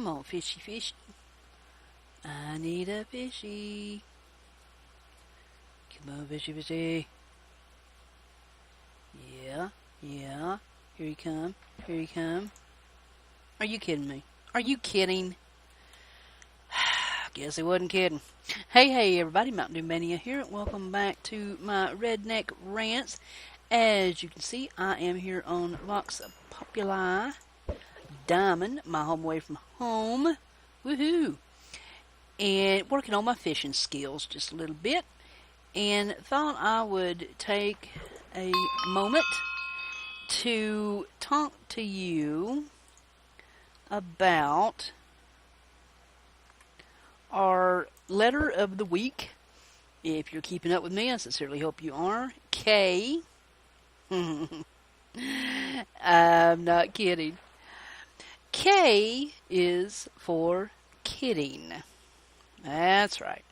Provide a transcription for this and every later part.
Come on, fishy, fishy. I need a fishy. Come on, fishy, fishy. Yeah, yeah. Here he come. Here he come. Are you kidding me? Are you kidding? Guess he wasn't kidding. Hey, everybody. MntDewMania here. Welcome back to my Redneck Rants. As you can see, I am here on Vox Populi Diamond, my home away from home. Woohoo! And working on my fishing skills just a little bit. And thought I would take a moment to talk to you about our letter of the week. If you're keeping up with me, I sincerely hope you are. K. I'm not kidding. K is for kidding. That's right.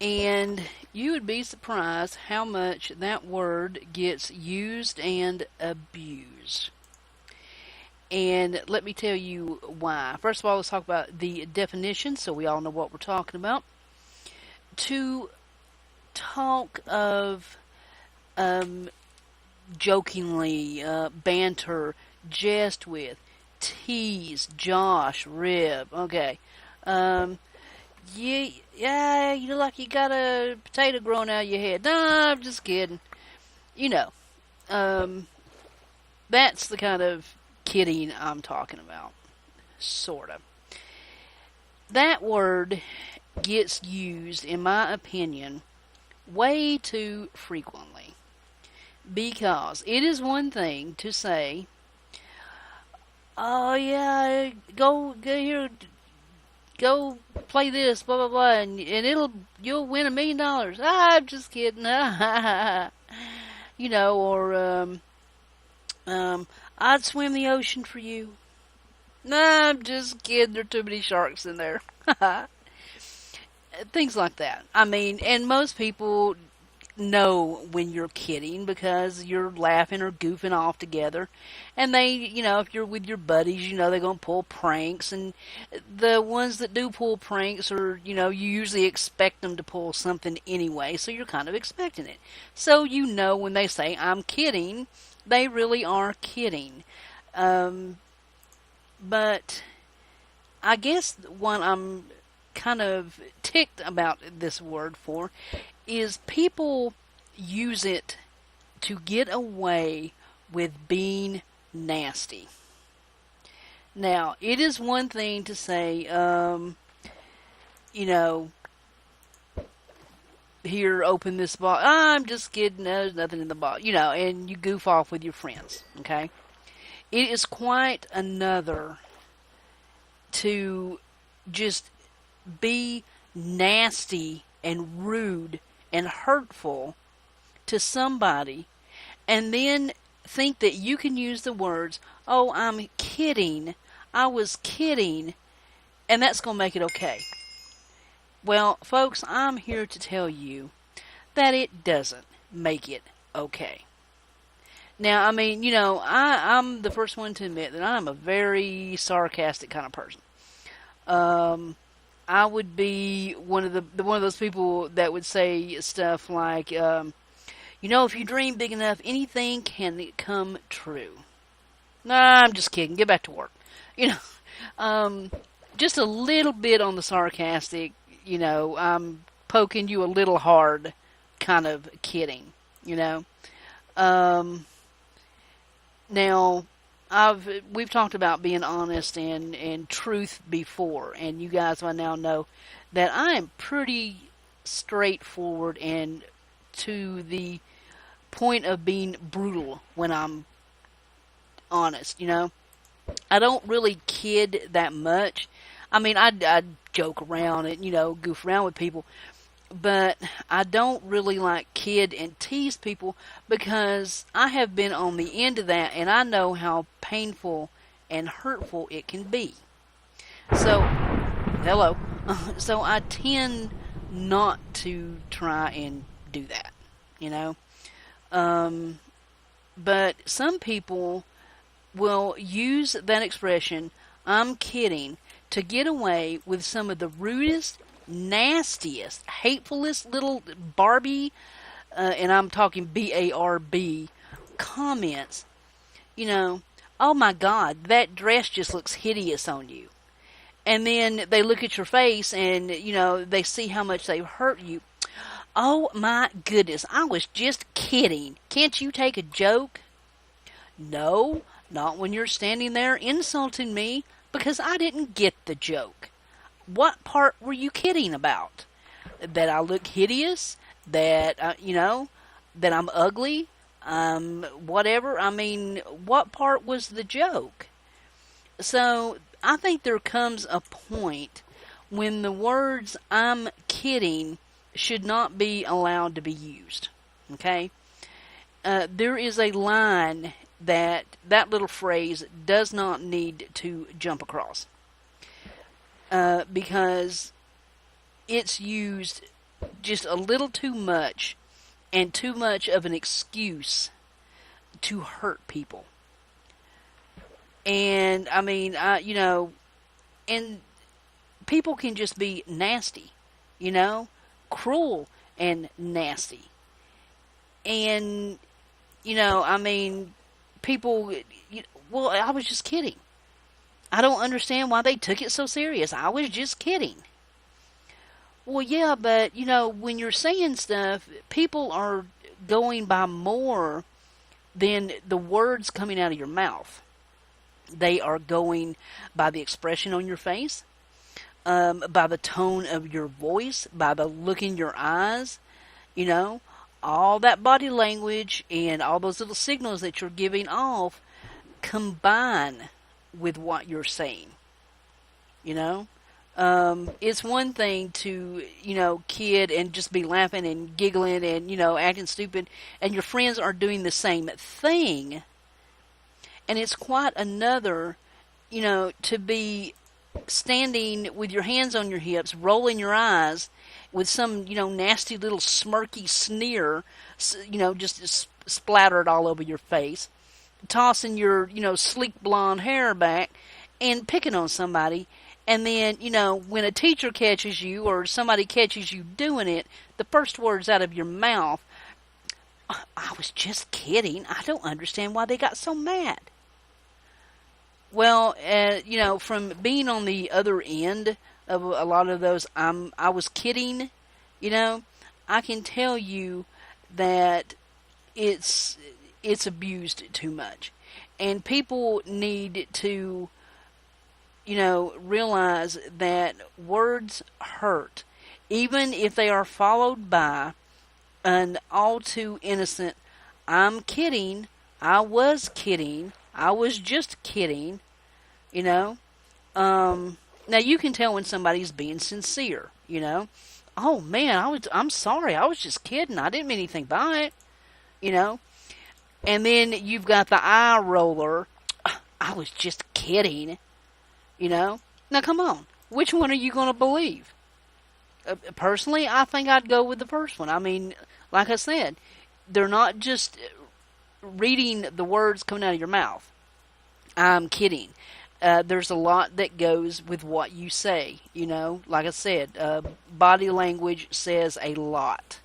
And you would be surprised how much that word gets used and abused. And let me tell you why. First of all, let's talk about the definition so we all know what we're talking about. To talk of jokingly, banter, jest with, tease, josh, rib. Okay. Yeah, you look like you got a potato growing out of your head. No, I'm just kidding. You know, that's the kind of kidding I'm talking about. Sort of. That word gets used, in my opinion, way too frequently. Because it is one thing to say, oh yeah, go here, go play this, blah blah blah, and you'll win $1 million. I'm just kidding. You know, or I'd swim the ocean for you. Nah, I'm just kidding. There are too many sharks in there. Things like that. I mean, and most people know when you're kidding because you're laughing or goofing off together. And they, you know, if you're with your buddies, you know they're going to pull pranks. And the ones that do pull pranks are, you know, you usually expect them to pull something anyway. So you're kind of expecting it. So you know when they say, I'm kidding, they really are kidding. But I guess what I'm kind of ticked about this word for is people use it to get away with being nasty. Now, it is one thing to say, you know, here, open this bottle. I'm just kidding, there's nothing in the bottle. You know, and you goof off with your friends, okay? It is quite another to just be nasty and rude and hurtful to somebody and then think that you can use the words, oh, I'm kidding, I was kidding, and that's going to make it okay. Well, folks, I'm here to tell you that it doesn't make it okay. Now, I mean, you know, I'm the first one to admit that I'm a very sarcastic kind of person. I would be one of those people that would say stuff like, you know, if you dream big enough, anything can come true. Nah, I'm just kidding. Get back to work. You know, just a little bit on the sarcastic, you know, I'm poking you a little hard kind of kidding, you know. Now, we've talked about being honest and truth before, and you guys by now know that I am pretty straightforward and to the point of being brutal when I'm honest, you know. I don't really kid that much. I mean, I joke around and, you know, goof around with people, but I don't really like kid and tease people because I have been on the end of that and I know how painful and hurtful it can be. So, hello. So I tend not to try and do that, you know. But some people will use that expression, I'm kidding, to get away with some of the rudest, nastiest, hatefulest little Barbie, and I'm talking BARB, comments. You know, oh my God, that dress just looks hideous on you. And then they look at your face and, they see how much they've hurt you. Oh my goodness, I was just kidding. Can't you take a joke? No, not when you're standing there insulting me because I didn't get the joke. What part were you kidding about? That I look hideous? That, that I'm ugly? Whatever. I mean, what part was the joke? So, I think there comes a point when the words "I'm kidding" should not be allowed to be used. Okay? There is a line that little phrase does not need to jump across. Because it's used just a little too much and too much of an excuse to hurt people. And, I mean, and people can just be nasty, cruel and nasty. And, I mean, people, well, I was just kidding. I don't understand why they took it so serious. I was just kidding. Well, yeah, but, when you're saying stuff, people are going by more than the words coming out of your mouth. They are going by the expression on your face, by the tone of your voice, by the look in your eyes, all that body language and all those little signals that you're giving off combine with what you're saying. It's one thing to, kid and just be laughing and giggling and, acting stupid, and your friends are doing the same thing. And it's quite another, to be standing with your hands on your hips, rolling your eyes with some, nasty little smirky sneer, just splattered all over your face, tossing your, sleek blonde hair back and picking on somebody. And then, when a teacher catches you or somebody catches you doing it, the first words out of your mouth, I was just kidding. I don't understand why they got so mad. Well, from being on the other end of a lot of those, I was kidding, I can tell you that it's abused too much. And people need to, realize that words hurt, even if they are followed by an all too innocent, I'm kidding, I was kidding, I was just kidding, Now you can tell when somebody's being sincere, Oh man, I'm sorry, I was just kidding, I didn't mean anything by it, And then you've got the eye roller, I was just kidding, Now come on, which one are you going to believe? Personally, I think I'd go with the first one. I mean, like I said, they're not just reading the words coming out of your mouth. I'm kidding. There's a lot that goes with what you say, Like I said, body language says a lot.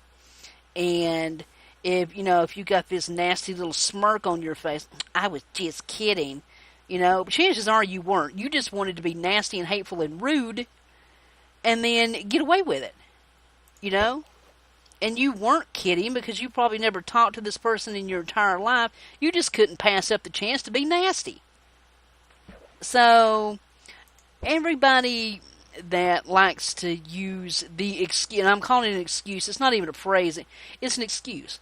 And if you got this nasty little smirk on your face, I was just kidding, chances are you weren't. You just wanted to be nasty and hateful and rude and then get away with it, And you weren't kidding because you probably never talked to this person in your entire life. You just couldn't pass up the chance to be nasty. So, everybody that likes to use the excuse, and I'm calling it an excuse, it's not even a phrase, it's an excuse.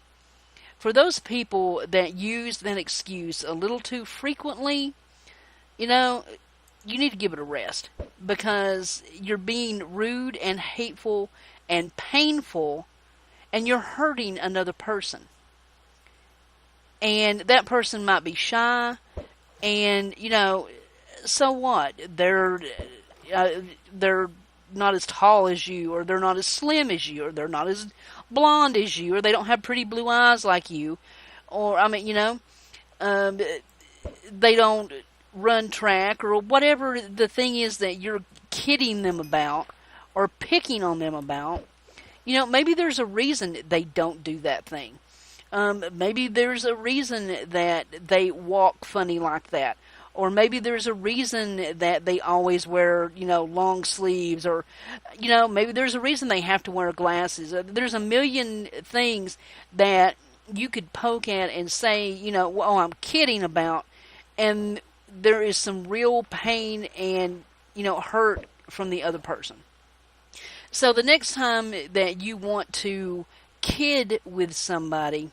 For those people that use that excuse a little too frequently, you need to give it a rest. Because you're being rude and hateful and painful, and you're hurting another person. And that person might be shy, and, so what? They're not as tall as you, or they're not as slim as you, or they're not as blonde as you, or they don't have pretty blue eyes like you, or, they don't run track or whatever the thing is that you're kidding them about or picking on them about, maybe there's a reason they don't do that thing. Maybe there's a reason that they walk funny like that. Or maybe there's a reason that they always wear, long sleeves. Or, maybe there's a reason they have to wear glasses. There's a million things that you could poke at and say, oh, I'm kidding about. And there is some real pain and, hurt from the other person. So the next time that you want to kid with somebody,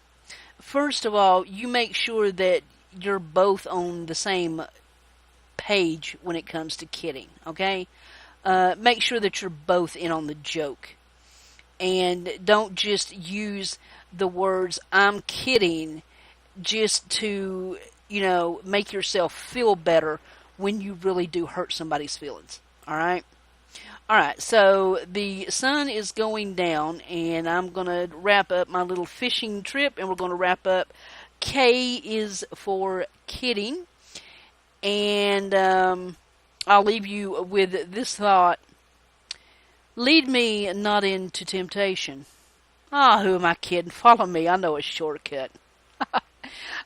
first of all, you make sure that you're both on the same page when it comes to kidding, okay? Make sure that you're both in on the joke. And don't just use the words, I'm kidding, just to, make yourself feel better when you really do hurt somebody's feelings, all right? All right, so the sun is going down, and I'm going to wrap up my little fishing trip, and we're going to wrap up K is for kidding. And I'll leave you with this thought. Lead me not into temptation. Who am I kidding? Follow me. I know a shortcut.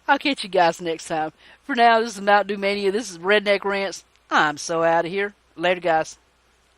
I'll catch you guys next time. For now, this is MntDewMania. This is Redneck Rants. I'm so out of here. Later, guys.